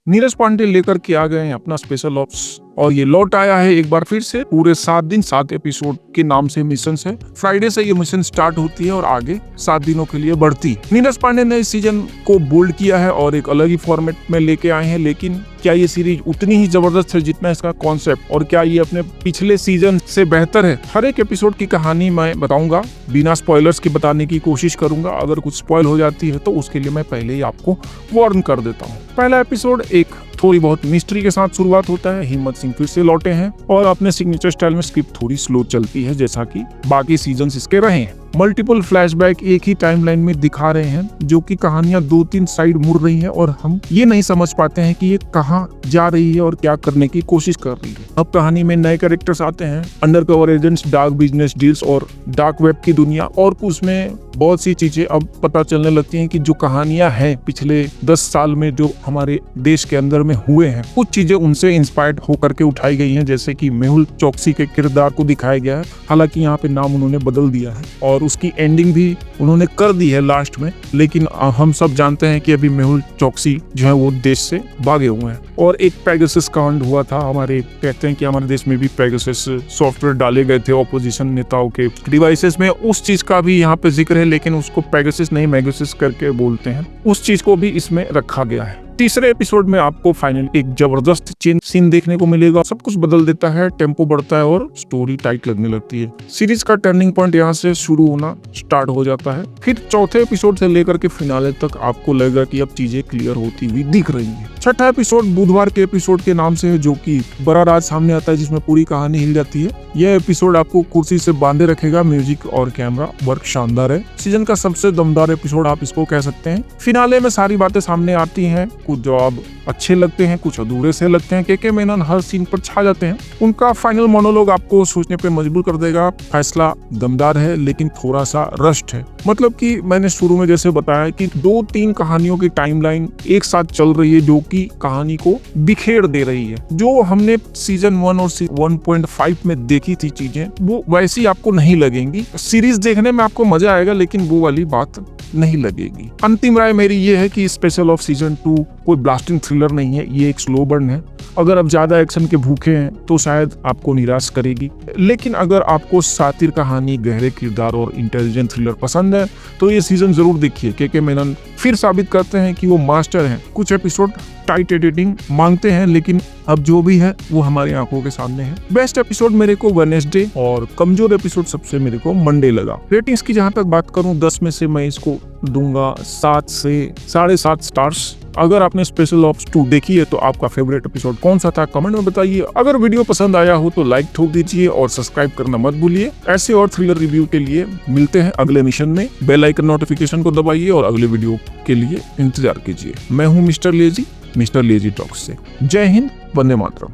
नीरज पांडे लेकर के आ गए हैं अपना स्पेशल ऑप्स और ये लौट आया है एक बार फिर से पूरे 7 दिन 7 एपिसोड के नाम से मिशन है। फ्राइडे से ये मिशन स्टार्ट होती है और आगे 7 दिनों के लिए बढ़ती। नीरज पांडे ने इस सीजन को बोल्ड किया है और एक अलग ही फॉर्मेट में लेके आए हैं, लेकिन क्या ये सीरीज उतनी ही जबरदस्त है जितना इसका कॉन्सेप्ट, और क्या ये अपने पिछले सीजन से बेहतर है? हर एक एपिसोड की कहानी मैं बताऊंगा, बिना स्पॉयलर्स के बताने की कोशिश करूंगा। अगर कुछ स्पॉइल हो जाती है तो उसके लिए मैं पहले ही आपको वार्न कर देता हूँ। पहला एपिसोड एक थोड़ी बहुत मिस्ट्री के साथ शुरुआत होता है। हिम्मत सिंह फिर से लौटे हैं और अपने सिग्नेचर स्टाइल में स्क्रिप्ट थोड़ी स्लो चलती है, जैसा कि बाकी सीजन्स इसके रहे हैं। मल्टीपल फ्लैशबैक एक ही टाइमलाइन में दिखा रहे हैं, जो कि कहानियां 2-3 साइड मुड़ रही हैं और हम ये नहीं समझ पाते हैं कि ये कहाँ जा रही है और क्या करने की कोशिश कर रही है। अब कहानी में नए कैरेक्टर्स आते हैं, undercover agents, dark business deals और डार्क वेब की दुनिया, और उसमें बहुत सी चीजें अब पता चलने लगती हैं कि जो कहानियां हैं पिछले 10 साल में जो हमारे देश के अंदर में हुए हैं, कुछ चीजें उनसे इंस्पायर्ड होकर के उठाई गई हैं। जैसे कि मेहुल चौकसी के किरदार को दिखाया गया है, हालांकि यहाँ पे नाम उन्होंने बदल दिया है और उसकी एंडिंग भी उन्होंने कर दी है लास्ट में, लेकिन हम सब जानते हैं कि अभी मेहुल चौकसी जो है वो देश से भागे हुए हैं। और एक पेगासस कांड हुआ था, हमारे कहते हैं कि हमारे देश में भी पेगासस सॉफ्टवेयर डाले गए थे ऑपोजिशन नेताओं के डिवाइसेस में, उस चीज का भी यहाँ पे जिक्र है, लेकिन उसको पेगासस नहीं मेगासस करके बोलते हैं। उस चीज को भी इसमें रखा गया है। तीसरे एपिसोड में आपको फाइनल एक जबरदस्त चेंज सीन देखने को मिलेगा, सब कुछ बदल देता है, टेम्पो बढ़ता है और स्टोरी टाइट लगने लगती है। सीरीज का टर्निंग पॉइंट यहाँ से शुरू होना स्टार्ट हो जाता है। फिर चौथे एपिसोड से लेकर के फिनाले तक आपको लगेगा कि अब चीजें क्लियर होती हुई दिख रही है। छठा एपिसोड बुधवार के एपिसोड के नाम से है, जो कि बड़ा राज सामने आता है, जिसमें पूरी कहानी हिल जाती है। यह एपिसोड आपको कुर्सी से बांधे रखेगा। म्यूजिक और कैमरा वर्क शानदार है। सीजन का सबसे दमदार एपिसोड आप इसको कह सकते हैं। फिनाले में सारी बातें सामने आती हैं, कुछ जवाब अच्छे लगते हैं, कुछ अधूरे से लगते हैं। के मेनन हर सीन पर छा जाते हैं। उनका फाइनल मोनोलॉग आपको सोचने पे मजबूर कर देगा। फैसला दमदार है, लेकिन थोड़ा सा रश्ड है। मतलब कि मैंने शुरू में जैसे बताया कि 2-3 कहानियों की टाइमलाइन एक साथ चल रही है, जो कि कहानी को बिखेर दे रही है। जो हमने सीजन 1 और 1.5 में देखी थी चीजें, वो वैसी आपको नहीं लगेंगी। सीरीज देखने में आपको मजा आएगा, लेकिन वो वाली बात नहीं लगेगी। अंतिम राय मेरी ये है कि स्पेशल ऑफ सीजन 2 कोई ब्लास्टिंग थ्रिलर नहीं है, ये एक स्लो बर्न है। अगर आप ज्यादा एक्शन के भूखे हैं तो शायद आपको निराश करेगी, लेकिन अगर आपको सातिर कहानी, गहरे किरदार और इंटेलिजेंट थ्रिलर पसंद है तो ये सीजन जरूर देखिए। के मेनन फिर साबित करते हैं कि वो मास्टर हैं। कुछ एपिसोड टाइट एडिटिंग मांगते हैं, लेकिन अब जो भी है वो हमारी आंखों के सामने है। बेस्ट एपिसोड मेरे को वेडनेसडे और कमजोर एपिसोड सबसे मेरे को मंडे लगा। रेटिंग्स की जहां तक बात करूं, 10 में से मैं इसको दूंगा 7 से 7.5 स्टार्स। अगर आपने स्पेशल ऑप्स 2 देखी है तो आपका फेवरेट एपिसोड कौन सा था कमेंट में बताइए। अगर वीडियो पसंद आया हो तो लाइक ठोक दीजिए और सब्सक्राइब करना मत भूलिए। ऐसे और थ्रिलर रिव्यू के लिए मिलते हैं अगले मिशन में। बेल आइकन नोटिफिकेशन को दबाइए और अगले वीडियो के लिए इंतजार कीजिए। मैं हूँ मिस्टर लेजी टॉक्स से। जय हिंद, वंदे मातरम।